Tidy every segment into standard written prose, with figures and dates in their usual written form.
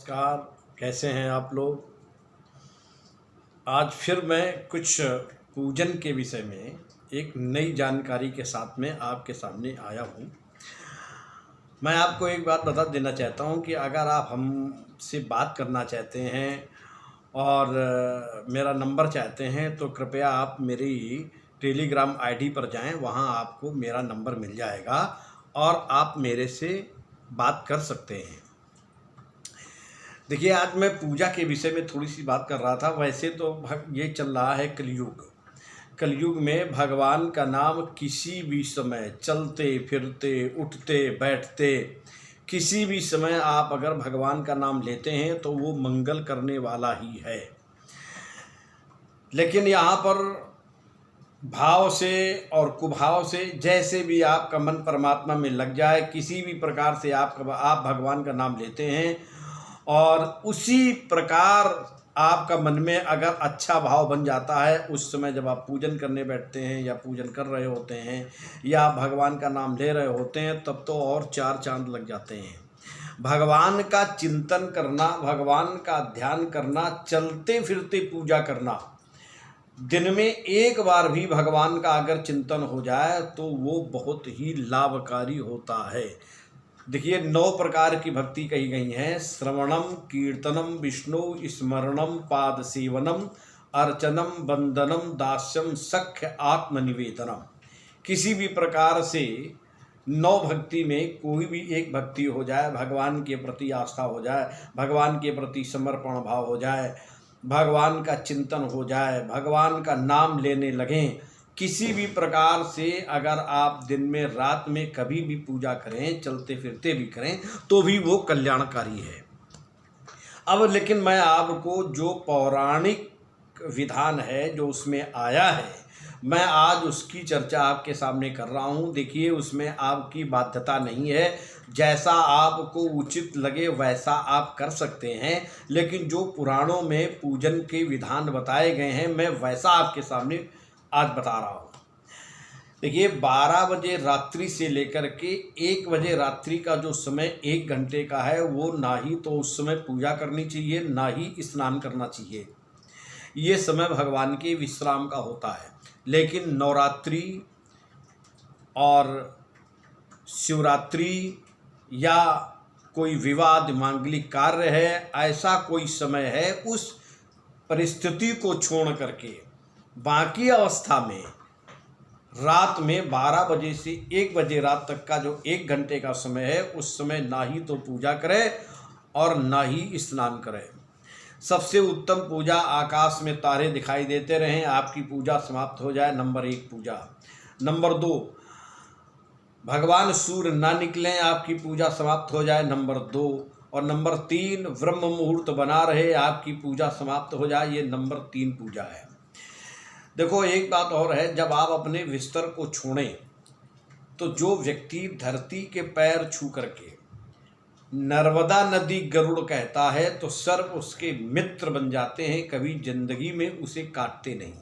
नमस्कार। कैसे हैं आप लोग। आज फिर मैं कुछ पूजन के विषय में एक नई जानकारी के साथ में आपके सामने आया हूँ। मैं आपको एक बात बता देना चाहता हूँ कि अगर आप हमसे बात करना चाहते हैं और मेरा नंबर चाहते हैं तो कृपया आप मेरी टेलीग्राम आईडी पर जाएं, वहां आपको मेरा नंबर मिल जाएगा और आप मेरे से बात कर सकते हैं। देखिए, आज मैं पूजा के विषय में थोड़ी सी बात कर रहा था। वैसे तो ये चल रहा है कलयुग। कलयुग में भगवान का नाम किसी भी समय, चलते फिरते उठते बैठते, किसी भी समय आप अगर भगवान का नाम लेते हैं तो वो मंगल करने वाला ही है। लेकिन यहाँ पर भाव से और कुभाव से, जैसे भी आपका मन परमात्मा में लग जाए, किसी भी प्रकार से आप भगवान का नाम लेते हैं और उसी प्रकार आपका मन में अगर अच्छा भाव बन जाता है, उस समय जब आप पूजन करने बैठते हैं या पूजन कर रहे होते हैं या आप भगवान का नाम ले रहे होते हैं, तब तो और चार चांद लग जाते हैं। भगवान का चिंतन करना, भगवान का ध्यान करना, चलते फिरते पूजा करना, दिन में एक बार भी भगवान का अगर चिंतन हो जाए तो वो बहुत ही लाभकारी होता है। देखिए, 9 प्रकार की भक्ति कही गई हैं। श्रवणम, कीर्तनम, विष्णु स्मरणम, पाद सेवनम, अर्चनम, वंदनम, दास्यम, सख्य, आत्मनिवेदनम। किसी भी प्रकार से 9 भक्ति में कोई भी एक भक्ति हो जाए, भगवान के प्रति आस्था हो जाए, भगवान के प्रति समर्पण भाव हो जाए, भगवान का चिंतन हो जाए, भगवान का नाम लेने लगें, किसी भी प्रकार से अगर आप दिन में रात में कभी भी पूजा करें, चलते फिरते भी करें, तो भी वो कल्याणकारी है। अब लेकिन मैं आपको जो पौराणिक विधान है, जो उसमें आया है, मैं आज उसकी चर्चा आपके सामने कर रहा हूँ। देखिए, उसमें आपकी बाध्यता नहीं है, जैसा आपको उचित लगे वैसा आप कर सकते हैं, लेकिन जो पुराणों में पूजन के विधान बताए गए हैं, मैं वैसा आपके सामने आज बता रहा हूँ। देखिए, 12 बजे रात्रि से लेकर के 1 बजे रात्रि का जो समय 1 घंटे का है, वो ना ही तो उस समय पूजा करनी चाहिए, ना ही स्नान करना चाहिए। ये समय भगवान के विश्राम का होता है। लेकिन नवरात्रि और शिवरात्रि या कोई विवाद मांगलिक कार्य है, ऐसा कोई समय है, उस परिस्थिति को छोड़ करके बाकी अवस्था में रात में 12 बजे से 1 बजे रात तक का जो 1 घंटे का समय है, उस समय ना ही तो पूजा करें और ना ही स्नान करें। सबसे उत्तम पूजा, आकाश में तारे दिखाई देते रहें, आपकी पूजा समाप्त हो जाए, नंबर 1 पूजा। नंबर 2, भगवान सूर्य ना निकलें, आपकी पूजा समाप्त हो जाए, नंबर 2। और नंबर 3, ब्रह्म मुहूर्त बना रहे, आपकी पूजा समाप्त हो जाए, ये नंबर 3 पूजा है। देखो, एक बात और है, जब आप अपने बिस्तर को छोड़ें तो जो व्यक्ति धरती के पैर छू करके नर्मदा नदी गरुड़ कहता है, तो सर्प उसके मित्र बन जाते हैं, कभी जिंदगी में उसे काटते नहीं।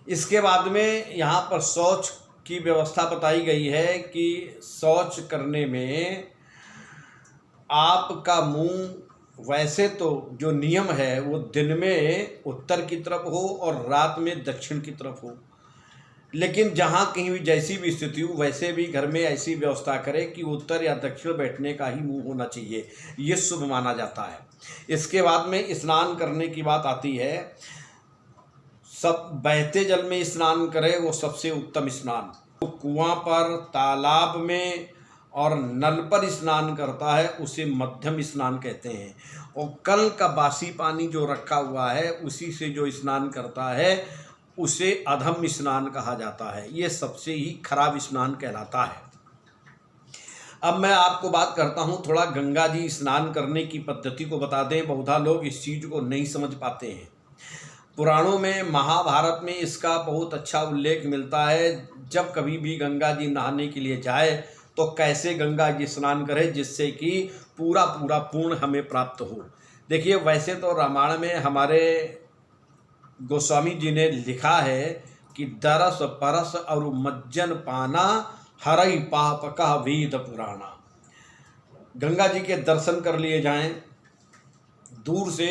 इसके बाद में यहाँ पर शौच की व्यवस्था बताई गई है कि शौच करने में आपका मुंह, वैसे तो जो नियम है वो दिन में उत्तर की तरफ हो और रात में दक्षिण की तरफ हो, लेकिन जहाँ कहीं भी जैसी भी स्थिति हो, वैसे भी घर में ऐसी व्यवस्था करें कि उत्तर या दक्षिण बैठने का ही मुंह होना चाहिए, ये शुभ माना जाता है। इसके बाद में स्नान करने की बात आती है। सब बहते जल में स्नान करें, वो सबसे उत्तम स्नान। तो कुआं पर, तालाब में और नल पर स्नान करता है, उसे मध्यम स्नान कहते हैं। और कल का बासी पानी जो रखा हुआ है, उसी से जो स्नान करता है, उसे अधम स्नान कहा जाता है। ये सबसे ही खराब स्नान कहलाता है। अब मैं आपको बात करता हूँ, थोड़ा गंगा जी स्नान करने की पद्धति को बता दें। बहुधा लोग इस चीज़ को नहीं समझ पाते हैं। पुराणों में, महाभारत में इसका बहुत अच्छा उल्लेख मिलता है। जब कभी भी गंगा जी नहाने के लिए जाए तो कैसे गंगा जी स्नान करें, जिससे कि पूरा पूर्ण हमें प्राप्त हो। देखिए, वैसे तो रामायण में हमारे गोस्वामी जी ने लिखा है कि दरस परस और मज्जन पाना, हरई पाप का वेद पुराना। गंगा जी के दर्शन कर लिए जाएं, दूर से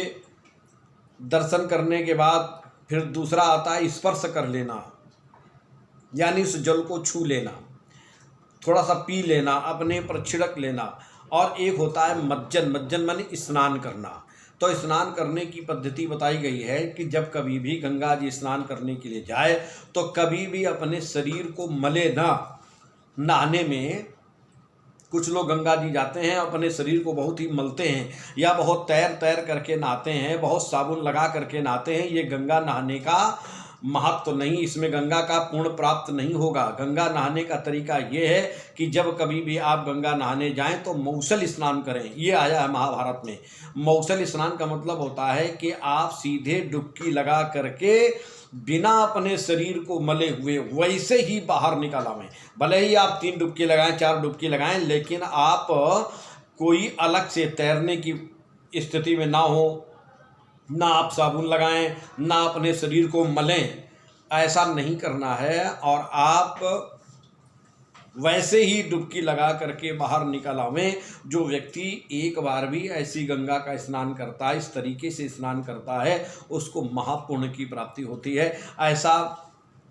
दर्शन करने के बाद फिर दूसरा आता है स्पर्श कर लेना, यानी उस जल को छू लेना, थोड़ा सा पी लेना, अपने पर छिड़क लेना। और एक होता है मज्जन, मज्जन माने स्नान करना। तो स्नान करने की पद्धति बताई गई है कि जब कभी भी गंगा जी स्नान करने के लिए जाए तो कभी भी अपने शरीर को मले ना। नहाने में कुछ लोग गंगा जी जाते हैं, अपने शरीर को बहुत ही मलते हैं या बहुत तैर तैर करके नहाते हैं, बहुत साबुन लगा करके नहाते हैं। ये गंगा नहाने का महत्व तो नहीं, इसमें गंगा का पुण्य प्राप्त नहीं होगा। गंगा नहाने का तरीका ये है कि जब कभी भी आप गंगा नहाने जाएं तो मौसल स्नान करें। ये आया है महाभारत में। मौसल स्नान का मतलब होता है कि आप सीधे डुबकी लगा करके बिना अपने शरीर को मले हुए वैसे ही बाहर निकल आवें। भले ही आप 3 डुबकी लगाएं, 4 डुबकी लगाएं, लेकिन आप कोई अलग से तैरने की स्थिति में ना हो, ना आप साबुन लगाएं, ना अपने शरीर को मलें, ऐसा नहीं करना है। और आप वैसे ही डुबकी लगा करके बाहर निकल आवें। जो व्यक्ति एक बार भी ऐसी गंगा का स्नान करता है, इस तरीके से स्नान करता है, उसको महापुण्य की प्राप्ति होती है, ऐसा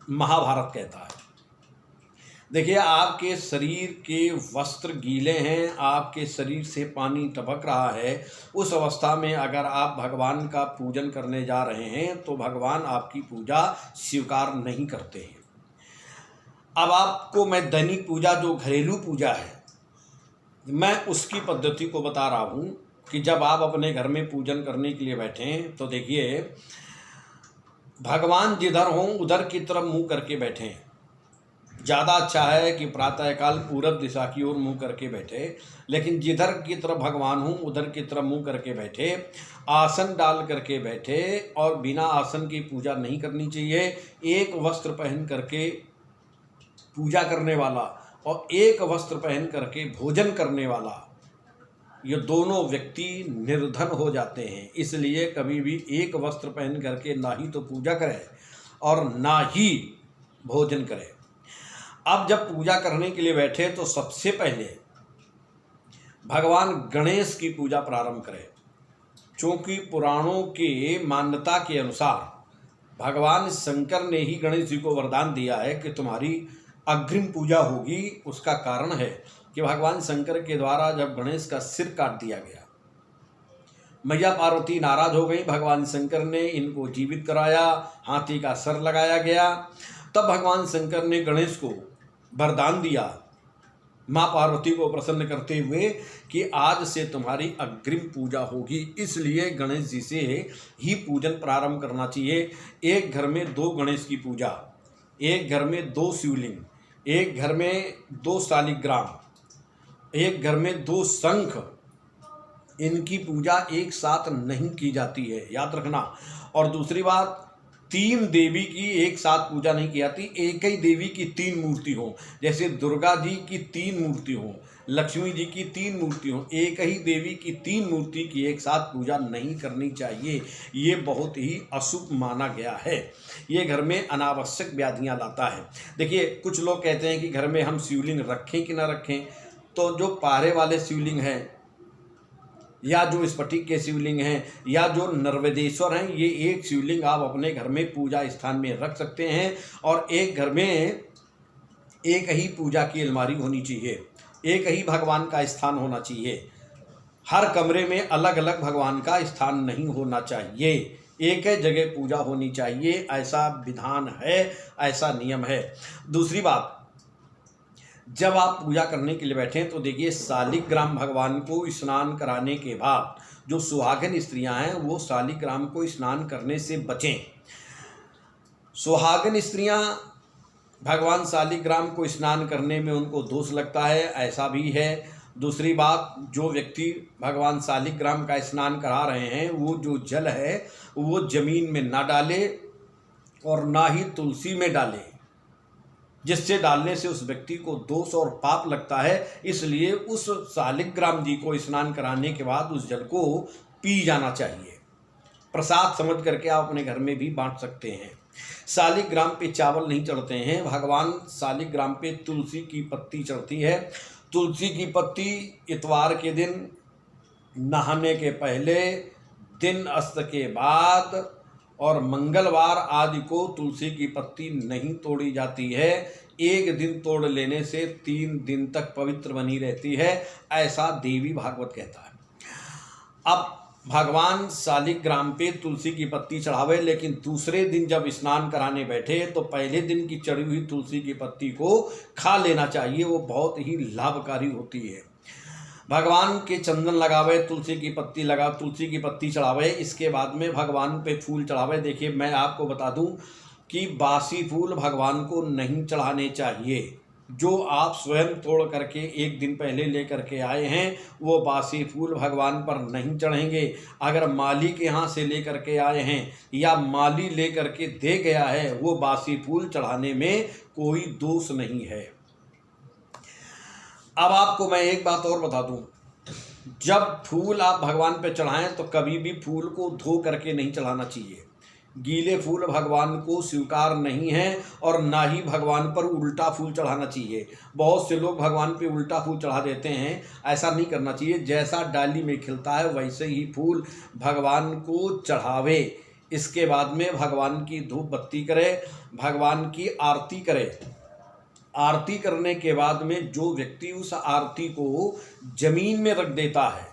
महाभारत कहता है। देखिए, आपके शरीर के वस्त्र गीले हैं, आपके शरीर से पानी टपक रहा है, उस अवस्था में अगर आप भगवान का पूजन करने जा रहे हैं तो भगवान आपकी पूजा स्वीकार नहीं करते हैं। अब आपको मैं दैनिक पूजा, जो घरेलू पूजा है, मैं उसकी पद्धति को बता रहा हूँ कि जब आप अपने घर में पूजन करने के लिए बैठें तो देखिए, भगवान जिधर हों उधर की तरफ मुँह करके बैठें। ज़्यादा अच्छा है कि प्रातःकाल पूरब दिशा की ओर मुँह करके बैठे, लेकिन जिधर की तरफ भगवान हों उधर की तरफ मुँह करके बैठे, आसन डाल करके बैठे और बिना आसन की पूजा नहीं करनी चाहिए। एक वस्त्र पहन करके पूजा करने वाला और एक वस्त्र पहन करके भोजन करने वाला, ये दोनों व्यक्ति निर्धन हो जाते हैं। इसलिए कभी भी एक वस्त्र पहन करके ना ही तो पूजा करें और ना ही भोजन करें। अब जब पूजा करने के लिए बैठे तो सबसे पहले भगवान गणेश की पूजा प्रारंभ करें, क्योंकि पुराणों के मान्यता के अनुसार भगवान शंकर ने ही गणेश जी को वरदान दिया है कि तुम्हारी अग्रिम पूजा होगी। उसका कारण है कि भगवान शंकर के द्वारा जब गणेश का सिर काट दिया गया, मैया पार्वती नाराज हो गई, भगवान शंकर ने इनको जीवित कराया, हाथी का सर लगाया गया। तब भगवान शंकर ने गणेश को वरदान दिया, माँ पार्वती को प्रसन्न करते हुए, कि आज से तुम्हारी अग्रिम पूजा होगी। इसलिए गणेश जी से ही पूजन प्रारंभ करना चाहिए। एक घर में 2 गणेश की पूजा, एक घर में 2 शिवलिंग, एक घर में 2 शालिग्राम, एक घर में 2 शंख, इनकी पूजा एक साथ नहीं की जाती है, याद रखना। और दूसरी बात, 3 देवी की एक साथ पूजा नहीं की जाती, एक ही देवी की 3 मूर्ति हो। जैसे दुर्गा जी की 3 मूर्ति हो, लक्ष्मी जी की 3 मूर्ति हो, एक ही देवी की 3 मूर्ति की एक साथ पूजा नहीं करनी चाहिए। ये बहुत ही अशुभ माना गया है, ये घर में अनावश्यक व्याधियां लाता है। देखिए, कुछ लोग कहते हैं कि घर में हम शिवलिंग रखें कि ना रखें। तो जो पारे वाले शिवलिंग हैं या जो स्फटिक के शिवलिंग हैं या जो नर्मदेश्वर हैं, ये एक शिवलिंग आप अपने घर में पूजा स्थान में रख सकते हैं। और एक घर में एक ही पूजा की अलमारी होनी चाहिए, एक ही भगवान का स्थान होना चाहिए। हर कमरे में अलग अलग भगवान का स्थान नहीं होना चाहिए, एक ही जगह पूजा होनी चाहिए। ऐसा विधान है, ऐसा नियम है। दूसरी बात, जब आप पूजा करने के लिए बैठें तो देखिए, शालिग्राम भगवान को स्नान कराने के बाद जो सुहागिन स्त्रियां हैं वो शालिग्राम को स्नान करने से बचें। सुहागिन स्त्रियां भगवान शालिग्राम को स्नान करने में उनको दोष लगता है, ऐसा भी है। दूसरी बात, जो व्यक्ति भगवान शालिग्राम का स्नान करा रहे हैं वो जो जल है वो जमीन में ना डाले और ना ही तुलसी में डाले, जिससे डालने से उस व्यक्ति को दोष और पाप लगता है। इसलिए उस शालिग्राम जी को स्नान कराने के बाद उस जल को पी जाना चाहिए। प्रसाद समझ करके आप अपने घर में भी बांट सकते हैं। शालिग्राम पे चावल नहीं चढ़ते हैं, भगवान शालिग्राम पे तुलसी की पत्ती चढ़ती है। तुलसी की पत्ती इतवार के दिन नहाने के पहले दिन अस्त के बाद और मंगलवार आदि को तुलसी की पत्ती नहीं तोड़ी जाती है। एक दिन तोड़ लेने से 3 दिन तक पवित्र बनी रहती है, ऐसा देवी भागवत कहता है। अब भगवान शालिग्राम पे तुलसी की पत्ती चढ़ावे, लेकिन दूसरे दिन जब स्नान कराने बैठे तो पहले दिन की चढ़ी हुई तुलसी की पत्ती को खा लेना चाहिए, वो बहुत ही लाभकारी होती है। भगवान के चंदन लगावे, तुलसी की पत्ती लगा, तुलसी की पत्ती चढ़ावे, इसके बाद में भगवान पे फूल चढ़ावे। देखिए मैं आपको बता दूं कि बासी फूल भगवान को नहीं चढ़ाने चाहिए। जो आप स्वयं तोड़ करके एक दिन पहले लेकर के आए हैं वो बासी फूल भगवान पर नहीं चढ़ेंगे। अगर माली के यहाँ से लेकर के आए हैं या माली लेकर के दे गया है, वो बासी फूल चढ़ाने में कोई दोष नहीं है। अब आपको मैं एक बात और बता दूं, जब फूल आप भगवान पे चढ़ाएं तो कभी भी फूल को धो करके नहीं चढ़ाना चाहिए। गीले फूल भगवान को स्वीकार नहीं है और ना ही भगवान पर उल्टा फूल चढ़ाना चाहिए। बहुत से लोग भगवान पे उल्टा फूल चढ़ा देते हैं, ऐसा नहीं करना चाहिए। जैसा डाली में खिलता है वैसे ही फूल भगवान को चढ़ावे। इसके बाद में भगवान की धूप बत्ती करे, भगवान की आरती करे। आरती करने के बाद में जो व्यक्ति उस आरती को जमीन में रख देता है,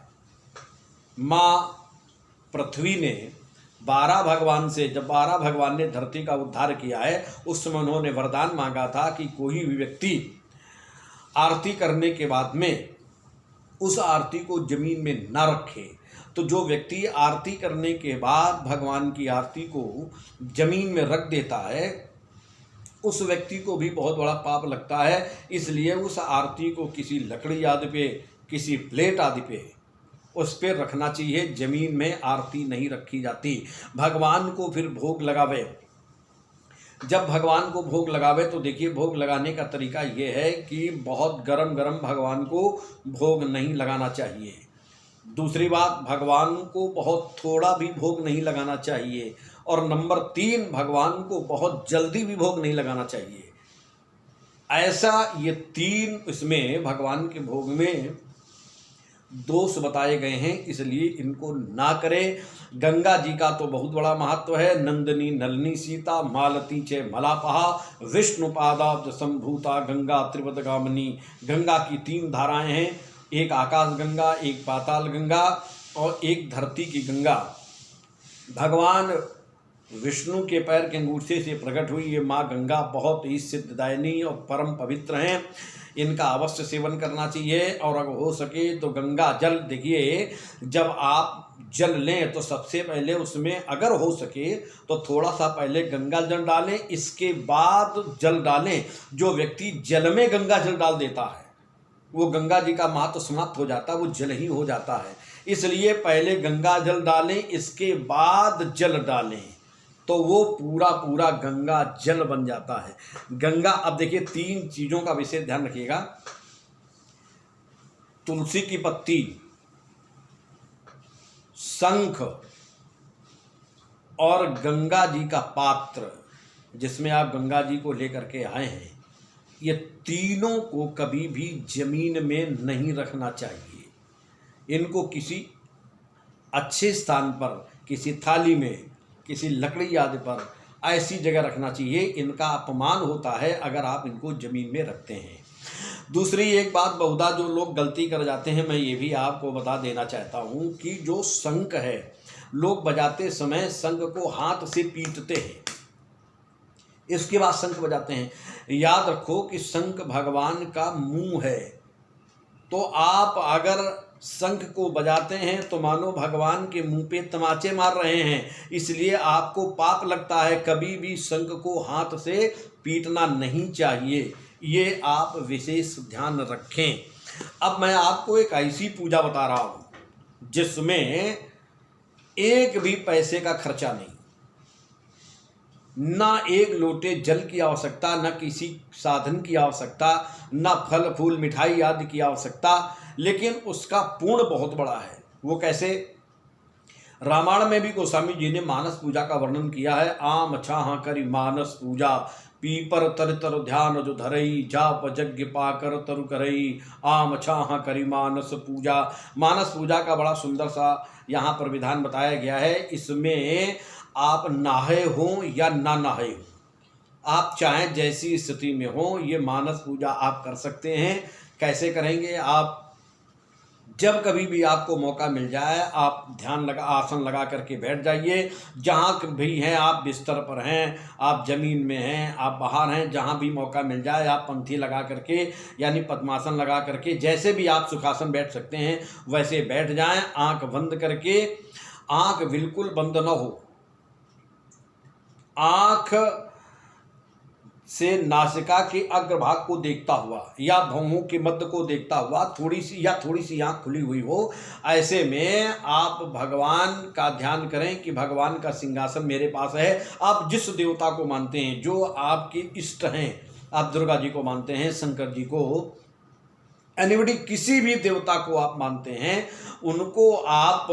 माँ पृथ्वी ने 12 भगवान से, जब 12 भगवान ने धरती का उद्धार किया है, उस समय उन्होंने वरदान मांगा था कि कोई भी व्यक्ति आरती करने के बाद में उस आरती को जमीन में ना रखे। तो जो व्यक्ति आरती करने के बाद भगवान की आरती को जमीन में रख देता है, उस व्यक्ति को भी बहुत बड़ा पाप लगता है। इसलिए उस आरती को किसी लकड़ी आदि पे, किसी प्लेट आदि पे उस पर रखना चाहिए। जमीन में आरती नहीं रखी जाती। भगवान को फिर भोग लगावे। जब भगवान को भोग लगावे तो देखिए भोग लगाने का तरीका ये है कि बहुत गरम गरम भगवान को भोग नहीं लगाना चाहिए। दूसरी बात, भगवान को बहुत थोड़ा भी भोग नहीं लगाना चाहिए। और नंबर 3, भगवान को बहुत जल्दी भी भोग नहीं लगाना चाहिए। ऐसा ये 3 इसमें भगवान के भोग में दोष बताए गए हैं, इसलिए इनको ना करें। गंगा जी का तो बहुत बड़ा महत्व है। नंदिनी नलिनी सीता मालती चे मलापहा विष्णुपादाब्ज संभूता गंगा त्रिपदगामिनी। गंगा की 3 धाराएं हैं, एक आकाश गंगा, एक पाताल गंगा और एक धरती की गंगा। भगवान विष्णु के पैर के अंगूठे से प्रकट हुई ये माँ गंगा बहुत ही सिद्धदायिनी और परम पवित्र हैं। इनका अवश्य सेवन करना चाहिए। और अगर हो सके तो गंगा जल, देखिए जब आप जल लें तो सबसे पहले उसमें अगर हो सके तो थोड़ा सा पहले गंगा जल डालें, इसके बाद जल डालें। जो व्यक्ति जल में गंगा जल डाल देता है वो गंगा जी का महत्व समाप्त हो जाता है, वो जल ही हो जाता है। इसलिए पहले गंगा जल डालें, इसके बाद जल डालें तो वो पूरा गंगा जल बन जाता है। गंगा, अब देखिए 3 चीज़ों का विशेष ध्यान रखिएगा। तुलसी की पत्ती, शंख और गंगा जी का पात्र जिसमें आप गंगा जी को लेकर के आए हैं, ये तीनों को कभी भी जमीन में नहीं रखना चाहिए। इनको किसी अच्छे स्थान पर, किसी थाली में, किसी लकड़ी आदि पर ऐसी जगह रखना चाहिए। इनका अपमान होता है अगर आप इनको जमीन में रखते हैं। दूसरी एक बात, बहुधा जो लोग गलती कर जाते हैं, मैं ये भी आपको बता देना चाहता हूँ कि जो शंख है, लोग बजाते समय शंख को हाथ से पीटते हैं, इसके बाद शंख बजाते हैं। याद रखो कि शंख भगवान का मुंह है, तो आप अगर शंख को बजाते हैं तो मानो भगवान के मुंह पे तमाचे मार रहे हैं, इसलिए आपको पाप लगता है। कभी भी शंख को हाथ से पीटना नहीं चाहिए, ये आप विशेष ध्यान रखें। अब मैं आपको एक ऐसी पूजा बता रहा हूँ जिसमें एक भी पैसे का खर्चा नहीं, ना एक लोटे जल की आवश्यकता, ना किसी साधन की आवश्यकता, ना फल फूल मिठाई आदि की आवश्यकता, लेकिन उसका पूर्ण बहुत बड़ा है। वो कैसे? रामायण में भी गोस्वामी जी ने मानस पूजा का वर्णन किया है। आम छाह करी मानस पूजा, पीपर तर तर ध्यान जो धरई, जाप यज्ञ पाकर तरु करई, आम छाह करी मानस पूजा। मानस पूजा का बड़ा सुंदर सा यहाँ पर विधान बताया गया है। इसमें आप नहाए हों या ना नहाए हों, आप चाहें जैसी स्थिति में हो, ये मानस पूजा आप कर सकते हैं। कैसे करेंगे? आप जब कभी भी आपको मौका मिल जाए, आप आसन लगा करके बैठ जाइए। जहाँ भी हैं, आप बिस्तर पर हैं, आप ज़मीन में हैं, आप बाहर हैं, जहाँ भी मौका मिल जाए आप पंथी लगा करके यानी पद्मासन लगा करके जैसे भी आप सुखासन बैठ सकते हैं वैसे बैठ जाएं। आंख बंद करके, आंख बिल्कुल बंद न हो, आंख से नासिका के अग्रभाग को देखता हुआ या भौहों के मध्य को देखता हुआ थोड़ी सी आंख खुली हुई हो। ऐसे में आप भगवान का ध्यान करें कि भगवान का सिंहासन मेरे पास है। आप जिस देवता को मानते हैं, जो आपके इष्ट हैं, आप दुर्गा जी को मानते हैं, शंकर जी को, एनीबडी किसी भी देवता को आप मानते हैं, उनको आप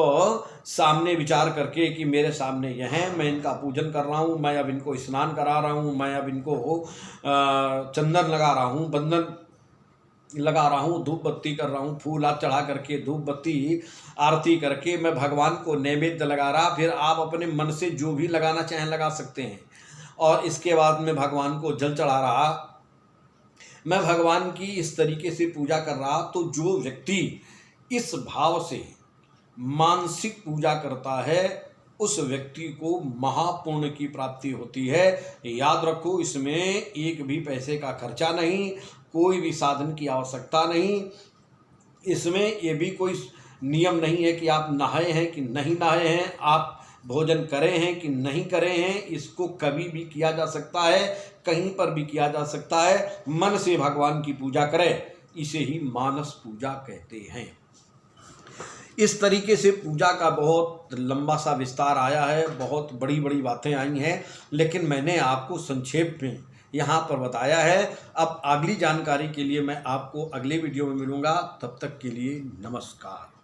सामने विचार करके कि मेरे सामने यह हैं, मैं इनका पूजन कर रहा हूँ, मैं अब इनको स्नान करा रहा हूँ, मैं अब इनको चंदन लगा रहा हूँ, बंधन लगा रहा हूँ, धूप बत्ती कर रहा हूँ, फूल हाथ चढ़ा करके धूप बत्ती आरती करके मैं भगवान को नैवेद्य लगा रहा। फिर आप अपने मन से जो भी लगाना चाहें लगा सकते हैं। और इसके बाद में भगवान को जल चढ़ा रहा, मैं भगवान की इस तरीके से पूजा कर रहा। तो जो व्यक्ति इस भाव से मानसिक पूजा करता है उस व्यक्ति को महापुण्य की प्राप्ति होती है। याद रखो, इसमें एक भी पैसे का खर्चा नहीं, कोई भी साधन की आवश्यकता नहीं। इसमें ये भी कोई नियम नहीं है कि आप नहाए हैं कि नहीं नहाए हैं, आप भोजन करें हैं कि नहीं करें हैं। इसको कभी भी किया जा सकता है, कहीं पर भी किया जा सकता है। मन से भगवान की पूजा करें, इसे ही मानस पूजा कहते हैं। इस तरीके से पूजा का बहुत लंबा सा विस्तार आया है, बहुत बड़ी बड़ी बातें आई हैं, लेकिन मैंने आपको संक्षेप में यहाँ पर बताया है। अब अगली जानकारी के लिए मैं आपको अगले वीडियो में मिलूँगा। तब तक के लिए नमस्कार।